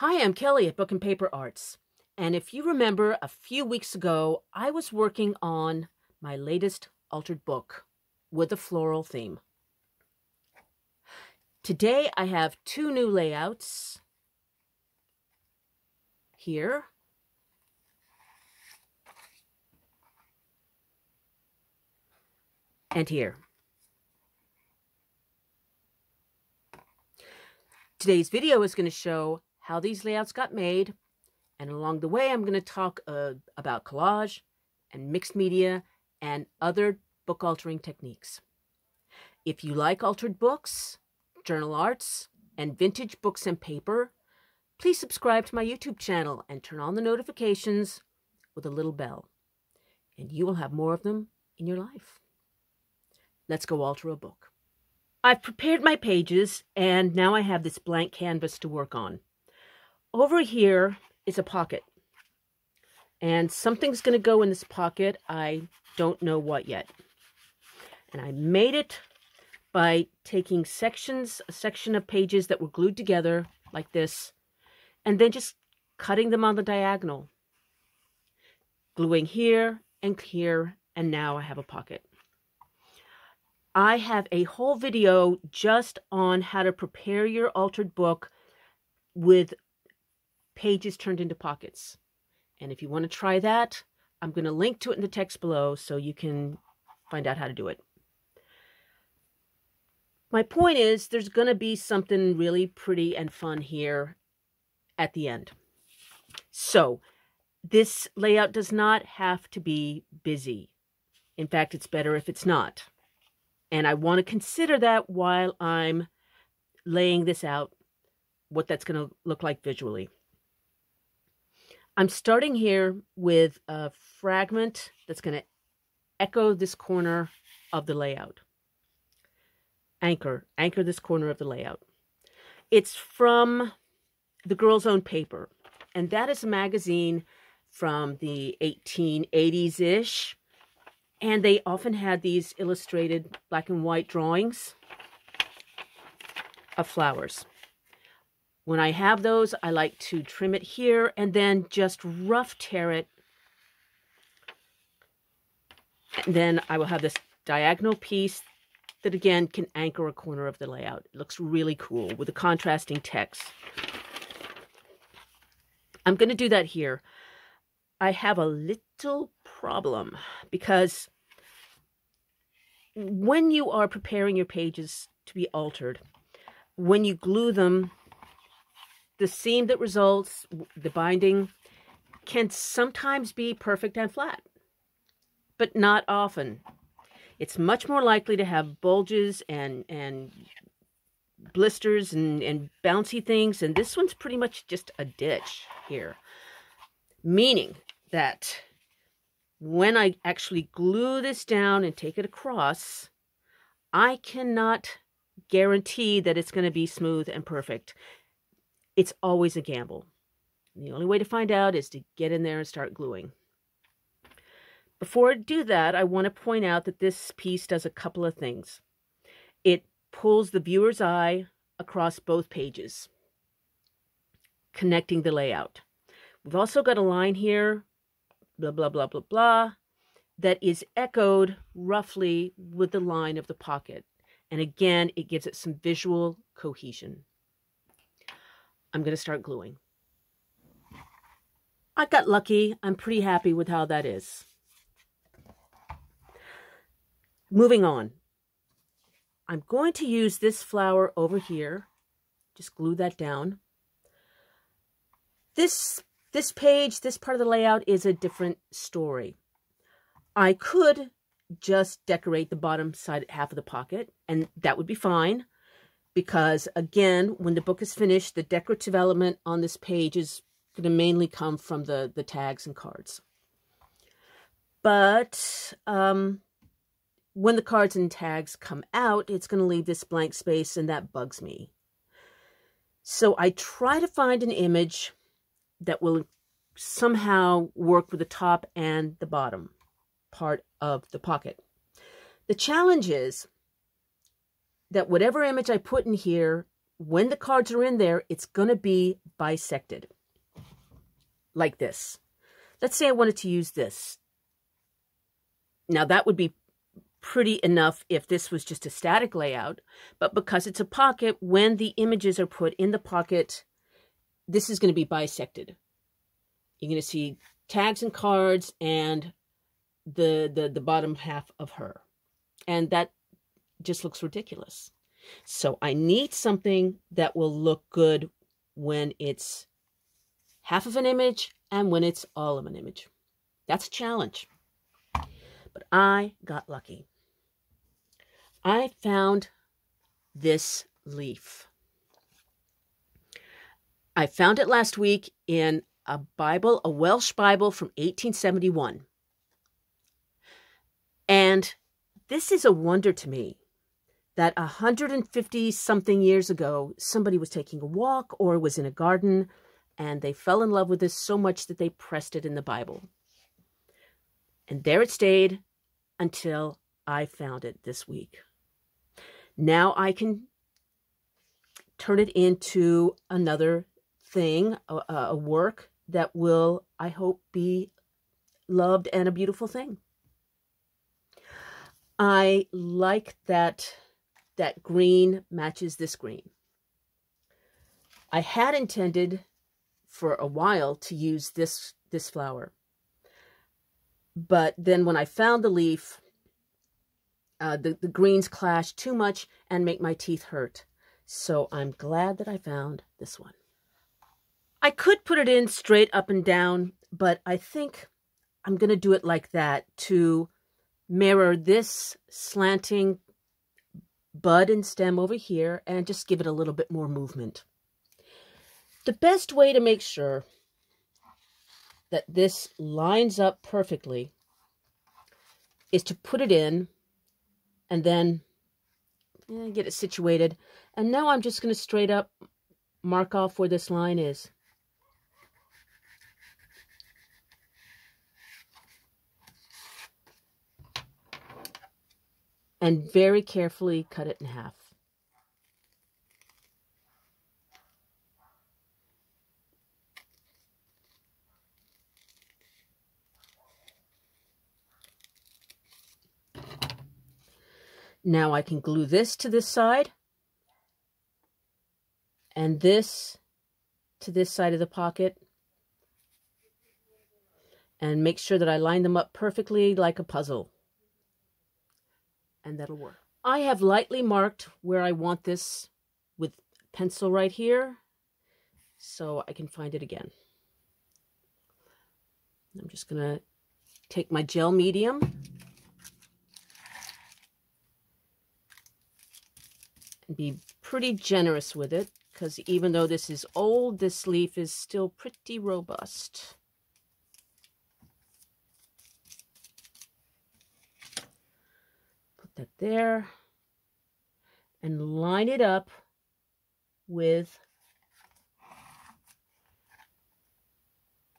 Hi, I'm Kelly at Book and Paper Arts. And if you remember, a few weeks ago, I was working on my latest altered book with a floral theme. Today, I have two new layouts here. And here. Today's video is going to show how these layouts got made, and along the way I'm going to talk about collage and mixed media and other book altering techniques. If you like altered books, journal arts, and vintage books and paper, please subscribe to my YouTube channel and turn on the notifications with a little bell, and you will have more of them in your life. Let's go alter a book. I've prepared my pages, and now I have this blank canvas to work on. Over here is a pocket, and something's going to go in this pocket. I don't know what yet. And I made it by taking a section of pages that were glued together like this, and then just cutting them on the diagonal, gluing here, and now I have a pocket. I have a whole video just on how to prepare your altered book with pages turned into pockets. And if you want to try that, I'm going to link to it in the text below so you can find out how to do it. My point is, there's going to be something really pretty and fun here at the end. So this layout does not have to be busy. In fact, it's better if it's not. And I want to consider that while I'm laying this out, what that's going to look like visually. I'm starting here with a fragment that's going to echo this corner of the layout. Anchor this corner of the layout. It's from The Girl's Own Paper, and that is a magazine from the 1880s-ish. And they often had these illustrated black and white drawings of flowers. When I have those, I like to trim it here and then just rough tear it. And then I will have this diagonal piece that again can anchor a corner of the layout. It looks really cool with the contrasting text. I'm going to do that here. I have a little problem because when you are preparing your pages to be altered, when you glue them, the seam that results, the binding, can sometimes be perfect and flat, but not often. It's much more likely to have bulges and blisters and bouncy things, and this one's pretty much just a ditch here. Meaning that when I actually glue this down and take it across, I cannot guarantee that it's going to be smooth and perfect. It's always a gamble. And the only way to find out is to get in there and start gluing. Before I do that, I want to point out that this piece does a couple of things. It pulls the viewer's eye across both pages, connecting the layout. We've also got a line here, blah, blah, blah, blah, blah, that is echoed roughly with the line of the pocket. And again, it gives it some visual cohesion. I'm going to start gluing. I got lucky. I'm pretty happy with how that is. Moving on. I'm going to use this flower over here. Just glue that down. This page, this part of the layout is a different story. I could just decorate the bottom side half of the pocket, and that would be fine, because again, when the book is finished, the decorative element on this page is going to mainly come from the tags and cards. But when the cards and tags come out, it's going to leave this blank space, and that bugs me. So I try to find an image that will somehow work with the top and the bottom part of the pocket. The challenge is that whatever image I put in here when the cards are in there, it's going to be bisected like this. Let's say I wanted to use this. Now that would be pretty enough if this was just a static layout, but because it's a pocket, when the images are put in the pocket, this is going to be bisected. You're going to see tags and cards and the bottom half of her. And that just looks ridiculous. So I need something that will look good when it's half of an image and when it's all of an image. That's a challenge. But I got lucky. I found this leaf. I found it last week in a Bible, a Welsh Bible from 1871. And this is a wonder to me that 150-something years ago, somebody was taking a walk or was in a garden, and they fell in love with this so much that they pressed it in the Bible. And there it stayed until I found it this week. Now I can turn it into another thing, a work that will, I hope, be loved and a beautiful thing. I like that green matches this green. I had intended for a while to use this flower. But then when I found the leaf, the greens clash too much and make my teeth hurt. So I'm glad that I found this one. I could put it in straight up and down, but I think I'm going to do it like that to mirror this slanting bud and stem over here and just give it a little bit more movement. The best way to make sure that this lines up perfectly is to put it in and then get it situated. And now I'm just going to straight up mark off where this line is. And very carefully cut it in half. Now I can glue this to this side and this to this side of the pocket and make sure that I line them up perfectly like a puzzle. And that'll work. I have lightly marked where I want this with pencil right here so I can find it again. I'm just going to take my gel medium and be pretty generous with it, because even though this is old, this leaf is still pretty robust. Put that there and line it up with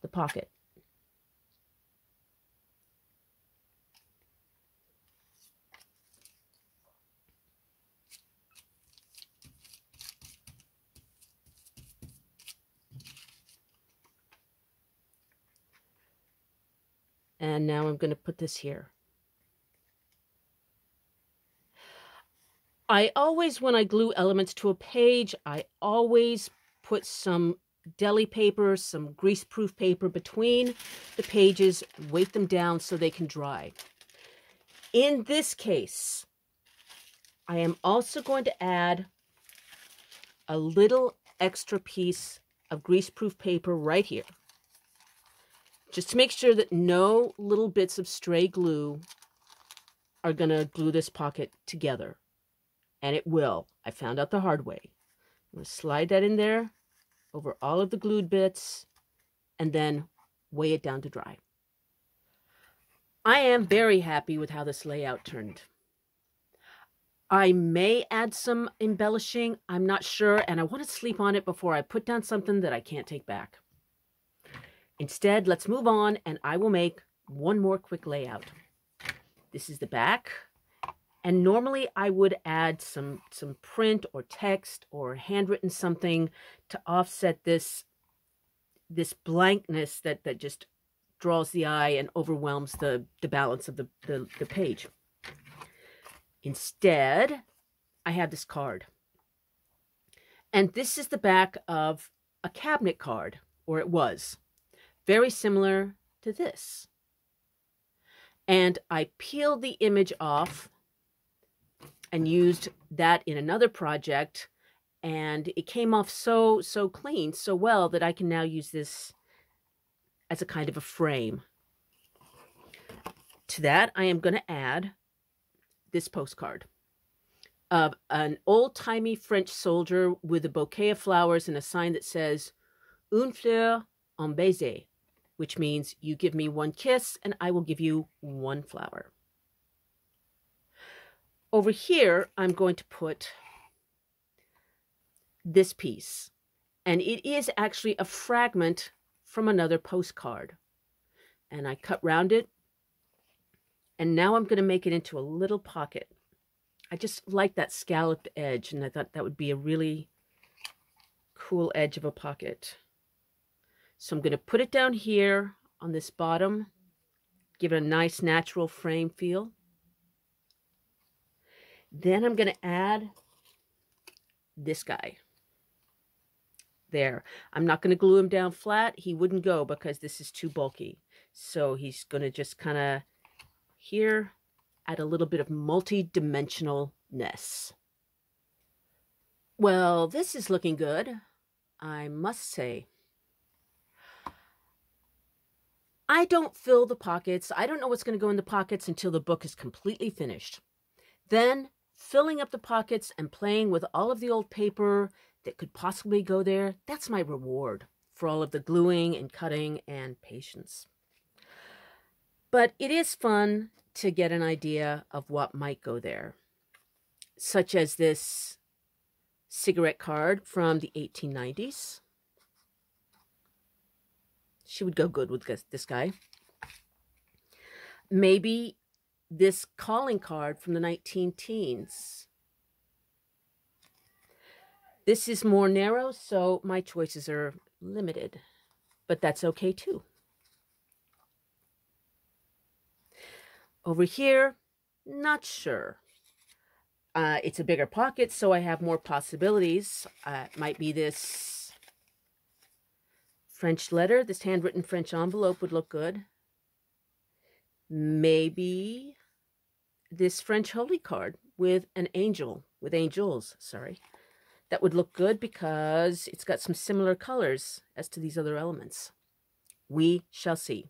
the pocket. And now I'm going to put this here. I always, when I glue elements to a page, I always put some deli paper, some greaseproof paper between the pages, weight them down so they can dry. In this case, I am also going to add a little extra piece of greaseproof paper right here, just to make sure that no little bits of stray glue are going to glue this pocket together. And it will. I found out the hard way. I'm going to slide that in there over all of the glued bits and then weigh it down to dry. I am very happy with how this layout turned. I may add some embellishing. I'm not sure, and I want to sleep on it before I put down something that I can't take back. Instead, let's move on, and I will make one more quick layout. This is the back, And normally I would add some print or text or handwritten something to offset this blankness that just draws the eye and overwhelms the balance of the page. Instead, I have this card. And this is the back of a cabinet card, or it was. Very similar to this. And I peeled the image off and used that in another project, and it came off so clean, so well, that I can now use this as a kind of a frame. To that, I am going to add this postcard of an old-timey French soldier with a bouquet of flowers and a sign that says, "Une fleur, un baiser," which means you give me one kiss and I will give you one flower. Over here, I'm going to put this piece, and it is actually a fragment from another postcard. And I cut round it, and now I'm going to make it into a little pocket. I just like that scalloped edge, and I thought that would be a really cool edge of a pocket. So I'm going to put it down here on this bottom, give it a nice natural frame feel. Then I'm going to add this guy. There. I'm not going to glue him down flat. He wouldn't go because this is too bulky. So he's going to just kind of here add a little bit of multi-dimensionalness. Well, this is looking good, I must say. I don't fill the pockets. I don't know what's going to go in the pockets until the book is completely finished. Then filling up the pockets and playing with all of the old paper that could possibly go there, that's my reward for all of the gluing and cutting and patience. But it is fun to get an idea of what might go there, such as this cigarette card from the 1890s. She would go good with this guy. Maybe this calling card from the 19-teens. This is more narrow, so my choices are limited, but that's okay too. Over here, not sure. It's a bigger pocket, so I have more possibilities. It might be this French letter. This handwritten French envelope would look good. Maybe this French holy card with an angel, with angels, sorry. That would look good because it's got some similar colors as to these other elements. We shall see.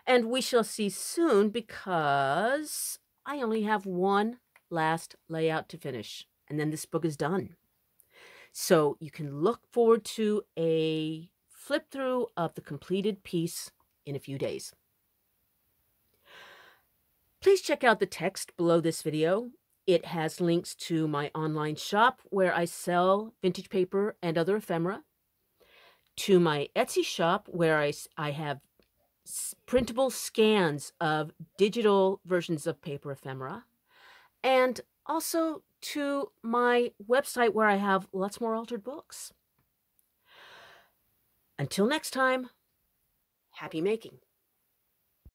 And we shall see soon because I only have one last layout to finish, and then this book is done. So you can look forward to a flip through of the completed piece in a few days. Please check out the text below this video. It has links to my online shop where I sell vintage paper and other ephemera, to my Etsy shop where I have printable scans of digital versions of paper ephemera, and also to my website where I have lots more altered books. Until next time, happy making.